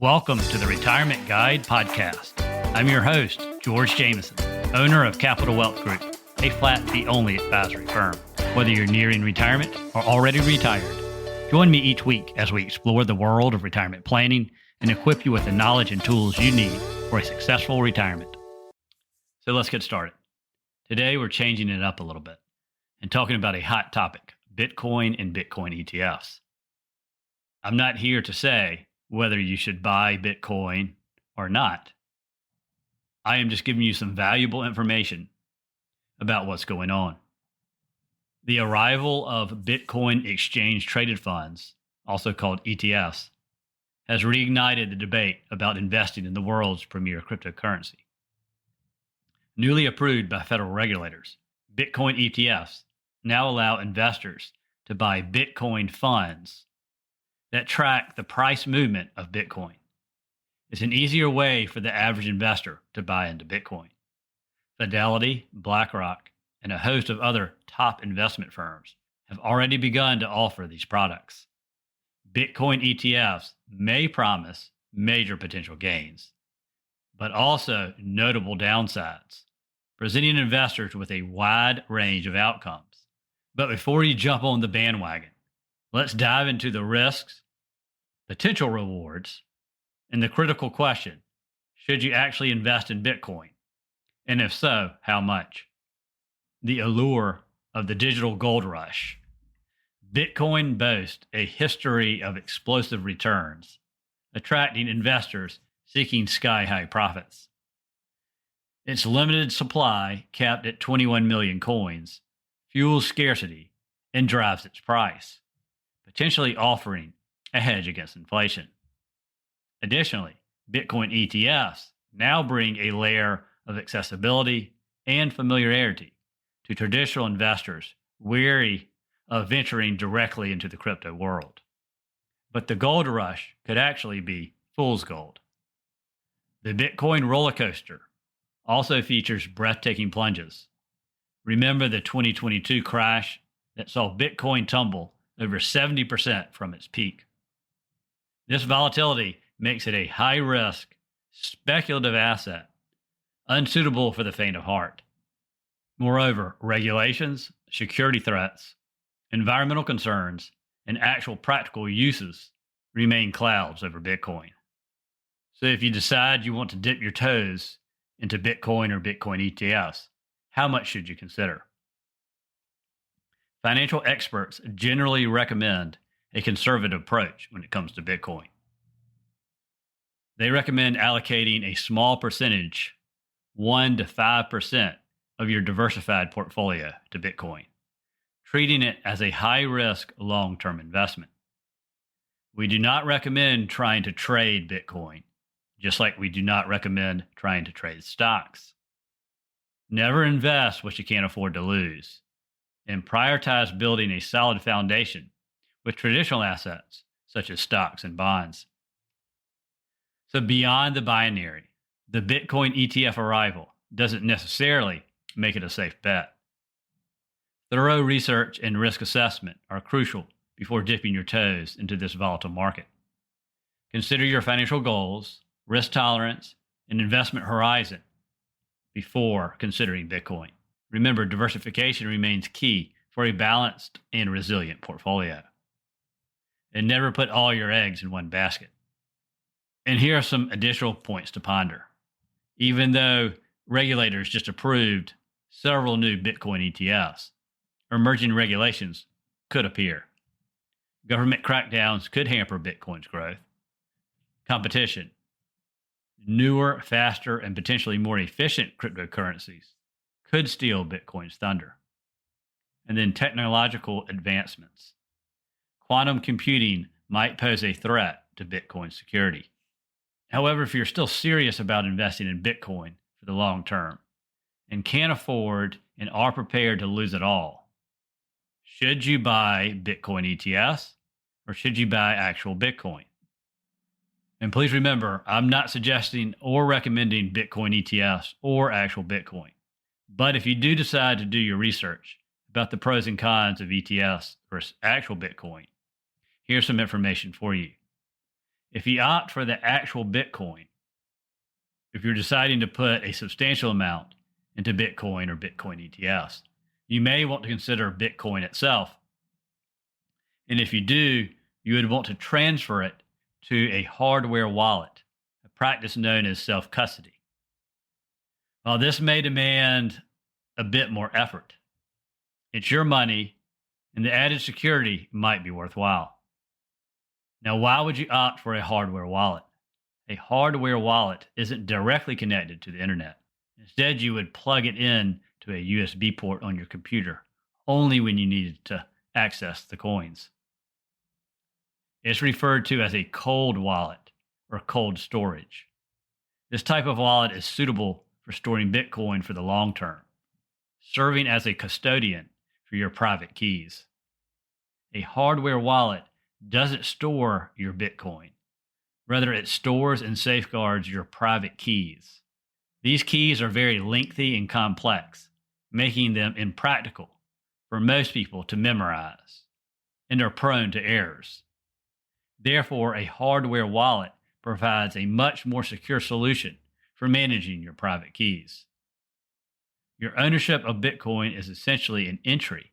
Welcome to the Retirement Guide Podcast. I'm your host, George Jameson, owner of Capital Wealth Group, a flat fee only advisory firm. Whether you're nearing retirement or already retired, join me each week as we explore the world of retirement planning and equip you with the knowledge and tools you need for a successful retirement. So let's get started. Today, we're changing it up a little bit and talking about a hot topic, Bitcoin and Bitcoin ETFs. I'm not here to say whether you should buy Bitcoin or not. I am just giving you some valuable information about what's going on. The arrival of Bitcoin exchange traded funds, also called ETFs, has reignited the debate about investing in the world's premier cryptocurrency. Newly approved by federal regulators, Bitcoin ETFs now allow investors to buy Bitcoin funds that track the price movement of Bitcoin. It's an easier way for the average investor to buy into Bitcoin. Fidelity, BlackRock, and a host of other top investment firms have already begun to offer these products. Bitcoin ETFs may promise major potential gains, but also notable downsides, presenting investors with a wide range of outcomes. But before you jump on the bandwagon, let's dive into the risks, potential rewards, and the critical question, should you actually invest in Bitcoin? And if so, how much? The allure of the digital gold rush. Bitcoin boasts a history of explosive returns, attracting investors seeking sky-high profits. Its limited supply, capped at 21 million coins, fuels scarcity and drives its price, potentially offering a hedge against inflation. Additionally, Bitcoin ETFs now bring a layer of accessibility and familiarity to traditional investors weary of venturing directly into the crypto world. But the gold rush could actually be fool's gold. The Bitcoin roller coaster also features breathtaking plunges. Remember the 2022 crash that saw Bitcoin tumble over 70% from its peak. This volatility makes it a high-risk, speculative asset, unsuitable for the faint of heart. Moreover, regulations, security threats, environmental concerns, and actual practical uses remain clouds over Bitcoin. So if you decide you want to dip your toes into Bitcoin or Bitcoin ETFs, how much should you consider? Financial experts generally recommend a conservative approach when it comes to Bitcoin. They recommend allocating a small percentage, 1 to 5% of your diversified portfolio to Bitcoin, treating it as a high-risk long-term investment. We do not recommend trying to trade Bitcoin, just like we do not recommend trying to trade stocks. Never invest what you can't afford to lose, and prioritize building a solid foundation with traditional assets such as stocks and bonds. So beyond the binary, the Bitcoin ETF arrival doesn't necessarily make it a safe bet. Thorough research and risk assessment are crucial before dipping your toes into this volatile market. Consider your financial goals, risk tolerance, and investment horizon before considering Bitcoin. Remember, diversification remains key for a balanced and resilient portfolio. And never put all your eggs in one basket. And here are some additional points to ponder. Even though regulators just approved several new Bitcoin ETFs, emerging regulations could appear. Government crackdowns could hamper Bitcoin's growth. Competition. Newer, faster, and potentially more efficient cryptocurrencies could steal Bitcoin's thunder. And then technological advancements. Quantum computing might pose a threat to Bitcoin security. However, if you're still serious about investing in Bitcoin for the long term and can't afford and are prepared to lose it all, should you buy Bitcoin ETFs or should you buy actual Bitcoin? And please remember, I'm not suggesting or recommending Bitcoin ETFs or actual Bitcoin. But if you do decide to do your research about the pros and cons of ETFs versus actual Bitcoin, here's some information for you. If you opt for the actual Bitcoin, if you're deciding to put a substantial amount into Bitcoin or Bitcoin ETFs, you may want to consider Bitcoin itself. And if you do, you would want to transfer it to a hardware wallet, a practice known as self-custody. While this may demand a bit more effort, it's your money, and the added security might be worthwhile. Now, why would you opt for a hardware wallet? A hardware wallet isn't directly connected to the internet. Instead, you would plug it in to a USB port on your computer only when you needed to access the coins. It's referred to as a cold wallet or cold storage. This type of wallet is suitable for storing Bitcoin for the long term, serving as a custodian for your private keys. A hardware wallet doesn't store your Bitcoin. Rather, it stores and safeguards your private keys. These keys are very lengthy and complex, making them impractical for most people to memorize and are prone to errors. Therefore, a hardware wallet provides a much more secure solution for managing your private keys. Your ownership of Bitcoin is essentially an entry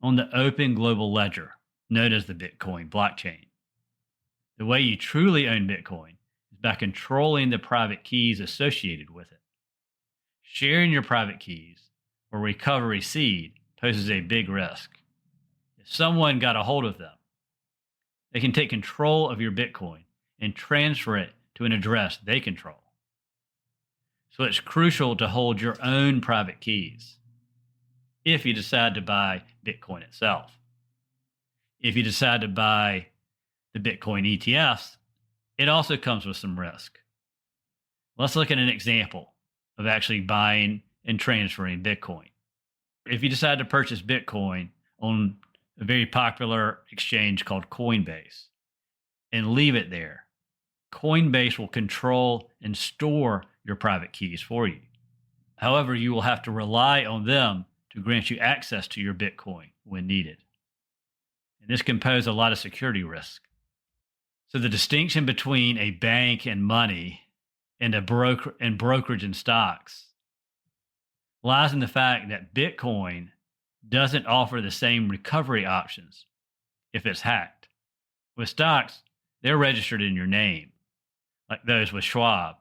on the open global ledger known as the Bitcoin blockchain. The way you truly own Bitcoin is by controlling the private keys associated with it. Sharing your private keys or recovery seed poses a big risk. If someone got a hold of them, they can take control of your Bitcoin and transfer it to an address they control. So it's crucial to hold your own private keys if you decide to buy Bitcoin itself. If you decide to buy the Bitcoin ETFs, it also comes with some risk. Let's look at an example of actually buying and transferring Bitcoin. If you decide to purchase Bitcoin on a very popular exchange called Coinbase and leave it there, Coinbase will control and store your private keys for you. However, you will have to rely on them to grant you access to your Bitcoin when needed. And this can pose a lot of security risk. So the distinction between a bank and money and brokerage and stocks lies in the fact that Bitcoin doesn't offer the same recovery options if it's hacked. With stocks, they're registered in your name, like those with Schwab.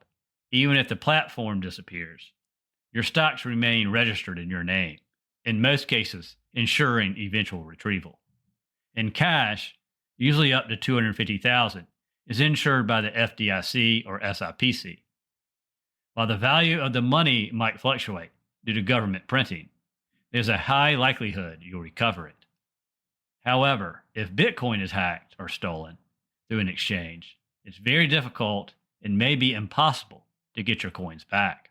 Even if the platform disappears, your stocks remain registered in your name, in most cases, ensuring eventual retrieval. In cash, usually up to $250,000, is insured by the FDIC or SIPC. While the value of the money might fluctuate due to government printing, there's a high likelihood you'll recover it. However, if Bitcoin is hacked or stolen through an exchange, it's very difficult and may be impossible to get your coins back.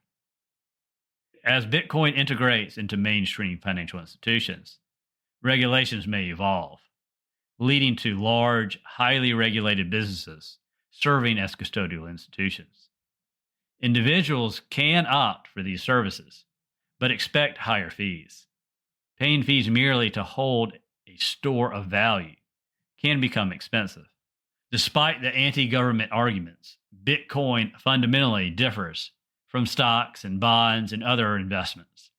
As Bitcoin integrates into mainstream financial institutions, regulations may evolve, leading to large, highly regulated businesses serving as custodial institutions. Individuals can opt for these services, but expect higher fees. Paying fees merely to hold a store of value can become expensive. Despite the anti-government arguments, Bitcoin fundamentally differs from stocks and bonds and other investments,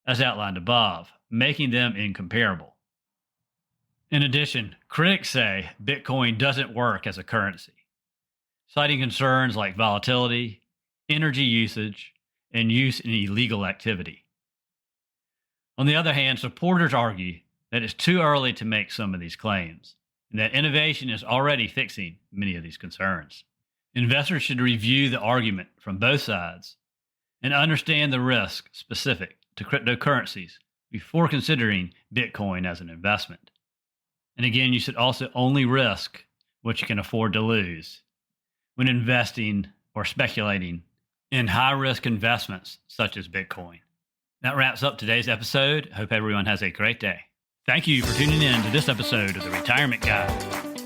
as outlined above, making them incomparable. In addition, critics say Bitcoin doesn't work as a currency, citing concerns like volatility, energy usage, and use in illegal activity. On the other hand, supporters argue that it's too early to make some of these claims, and that innovation is already fixing many of these concerns. Investors should review the argument from both sides and understand the risk specific to cryptocurrencies before considering Bitcoin as an investment. And again, you should also only risk what you can afford to lose when investing or speculating in high-risk investments such as Bitcoin. That wraps up today's episode. I hope everyone has a great day. Thank you for tuning in to this episode of The Retirement Guide.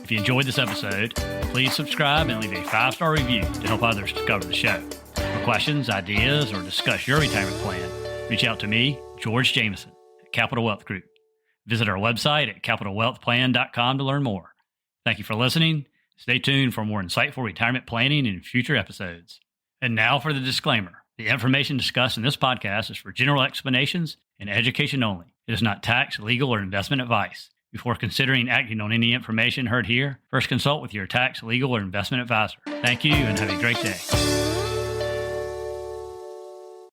If you enjoyed this episode, please subscribe and leave a 5-star review to help others discover the show. For questions, ideas, or discuss your retirement plan, reach out to me, George Jameson, at Capital Wealth Group. Visit our website at capitalwealthplan.com to learn more. Thank you for listening, Stay tuned for more insightful retirement planning in future episodes. And now for the disclaimer. The information discussed in this podcast is for general explanations and education only. It is not tax, legal, or investment advice. Before considering acting on any information heard here, first consult with your tax, legal, or investment advisor. Thank you and have a great day.